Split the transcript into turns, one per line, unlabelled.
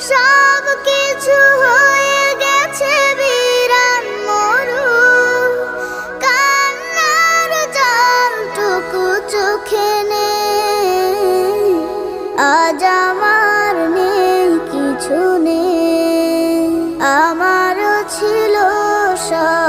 সব কিছু হয়ে গেছে বিরান মরু, কান্নার জলটুকু চোখে নেই, আজ আমার নেই কিছু নেই। আমারও ছিল সব